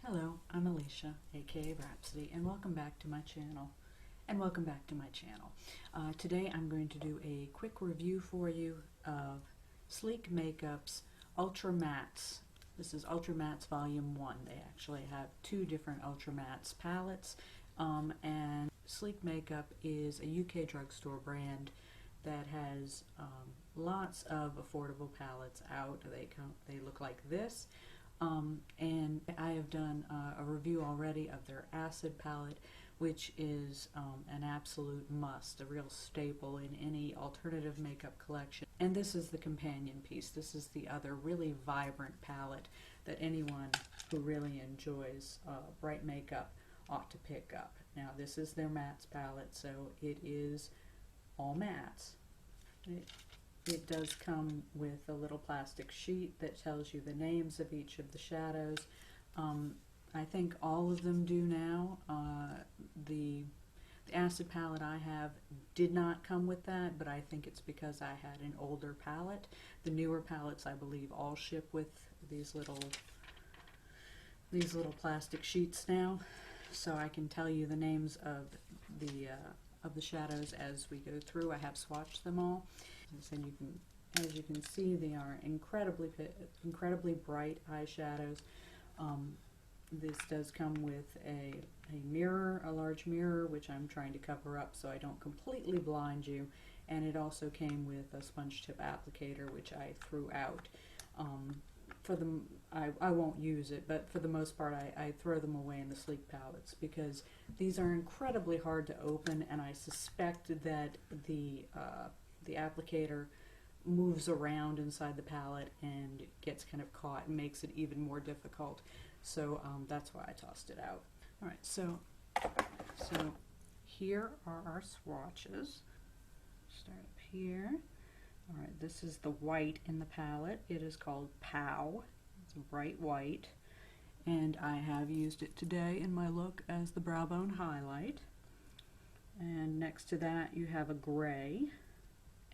Hello, I'm Alicia, aka Rhapsody, and welcome back to my channel. Today I'm going to do a quick review for you of Sleek Makeup's Ultra Mattes. This is Ultra Mattes Volume 1. They actually have two different Ultra Mattes palettes, and Sleek Makeup is a UK drugstore brand that has lots of affordable palettes out. They look like this. And I have done a review already of their Acid palette, which is an absolute must, a real staple in any alternative makeup collection. And this is the companion piece. This is the other really vibrant palette that anyone who really enjoys bright makeup ought to pick up. Now, this is their mattes palette, so it is all mattes. It does come with a little plastic sheet that tells you the names of each of the shadows. I think all of them do now. The Acid palette I have did not come with that, but I think it's because I had an older palette. The newer palettes, I believe, all ship with these little plastic sheets now, so I can tell you the names of the shadows as we go through. I have swatched them all. So as you can see, they are incredibly bright eyeshadows. This does come with a mirror, a large mirror, which I'm trying to cover up so I don't completely blind you. And it also came with a sponge tip applicator, which I threw out. I won't use it, but for the most part, I throw them away in the Sleek palettes because these are incredibly hard to open, and I suspect that the applicator moves around inside the palette and gets kind of caught and makes it even more difficult. So that's why I tossed it out. All right, so here are our swatches. Start up here. All right, this is the white in the palette. It is called Pow. It's a bright white, and I have used it today in my look as the brow bone highlight. And next to that you have a gray,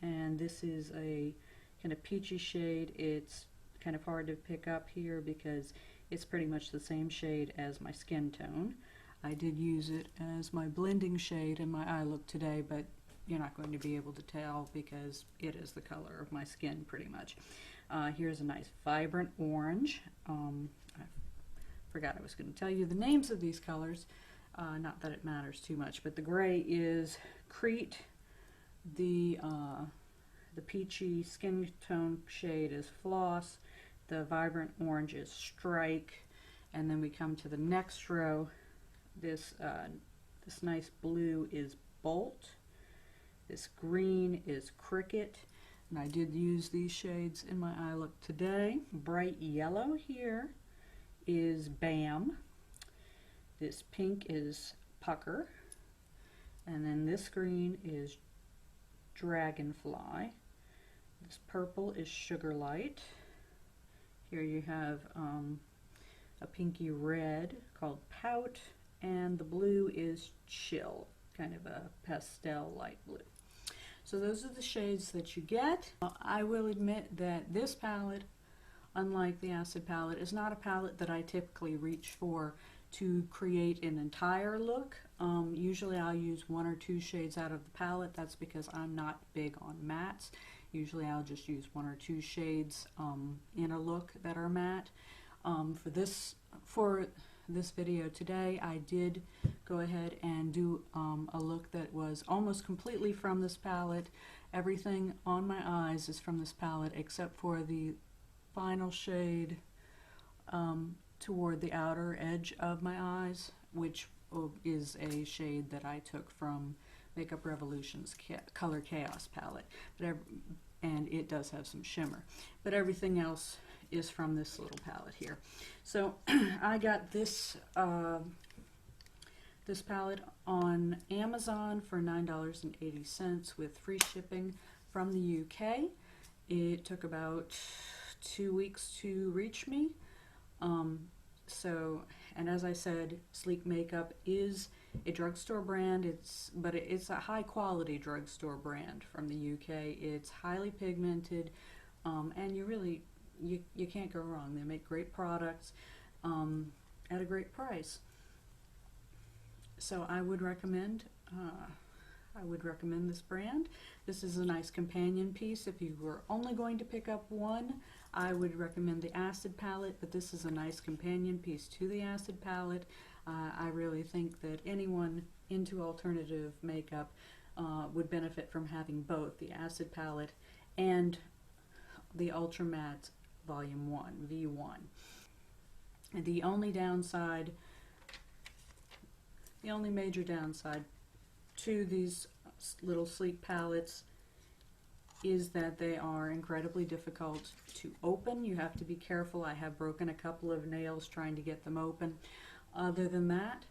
and this is a kind of peachy shade. It's kind of hard to pick up here because it's pretty much the same shade as my skin tone. I did use it as my blending shade in my eye look today, but you're not going to be able to tell because it is the color of my skin pretty much. Here's a nice vibrant orange. I forgot I was going to tell you the names of these colors, not that it matters too much, but the gray is Crete. The peachy skin tone shade is Floss. The vibrant orange is Strike. And then we come to the next row. This nice blue is Bolt. This green is Cricket. And I did use these shades in my eye look today. Bright yellow here is Bam. This pink is Pucker. And then this green is Dragonfly. This purple is Sugar Light. Here you have a pinky red called Pout, and the blue is Chill, kind of a pastel light blue. So those are the shades that you get. I will admit that this palette, unlike the Acid palette, is not a palette that I typically reach for to create an entire look. Usually I'll use one or two shades out of the palette. That's because I'm not big on mattes. Usually I'll just use one or two shades in a look that are matte. For this video today, I did go ahead and do a look that was almost completely from this palette. Everything on my eyes is from this palette except for the final shade toward the outer edge of my eyes, which is a shade that I took from Makeup Revolution's Color Chaos palette, and it does have some shimmer, but everything else is from this little palette here. So I got this this palette on Amazon for $9.80 with free shipping from the UK. It took about 2 weeks to reach me. And as I said, Sleek Makeup is a drugstore brand, but it's a high quality drugstore brand from the UK. It's highly pigmented, and you can't go wrong. They make great products. at a great price. So I would recommend this brand. This is a nice companion piece. If you were only going to pick up one, I would recommend the Acid palette, but this is a nice companion piece to the Acid palette. I really think that anyone into alternative makeup would benefit from having both the Acid palette and the Ultra Matte Volume 1, V1. And the only major downside to these little sleek palettes is that they are incredibly difficult to open. You have to be careful. I have broken a couple of nails trying to get them open. Other than that,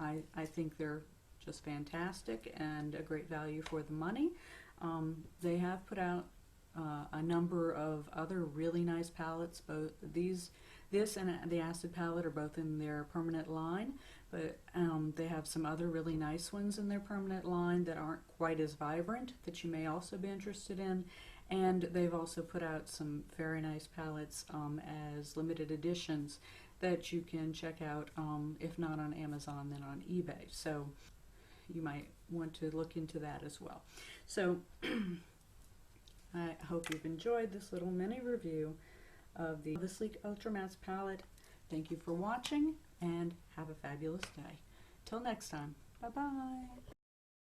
I think they're just fantastic and a great value for the money. They have put out a number of other really nice palettes. Both this and the Acid palette are both in their permanent line, but they have some other really nice ones in their permanent line that aren't quite as vibrant that you may also be interested in. And they've also put out some very nice palettes as limited editions that you can check out, if not on Amazon, then on eBay. So you might want to look into that as well. So I hope you've enjoyed this little mini review of the Sleek Ultra Matte palette. Thank you for watching and have a fabulous day. Till next time, bye-bye.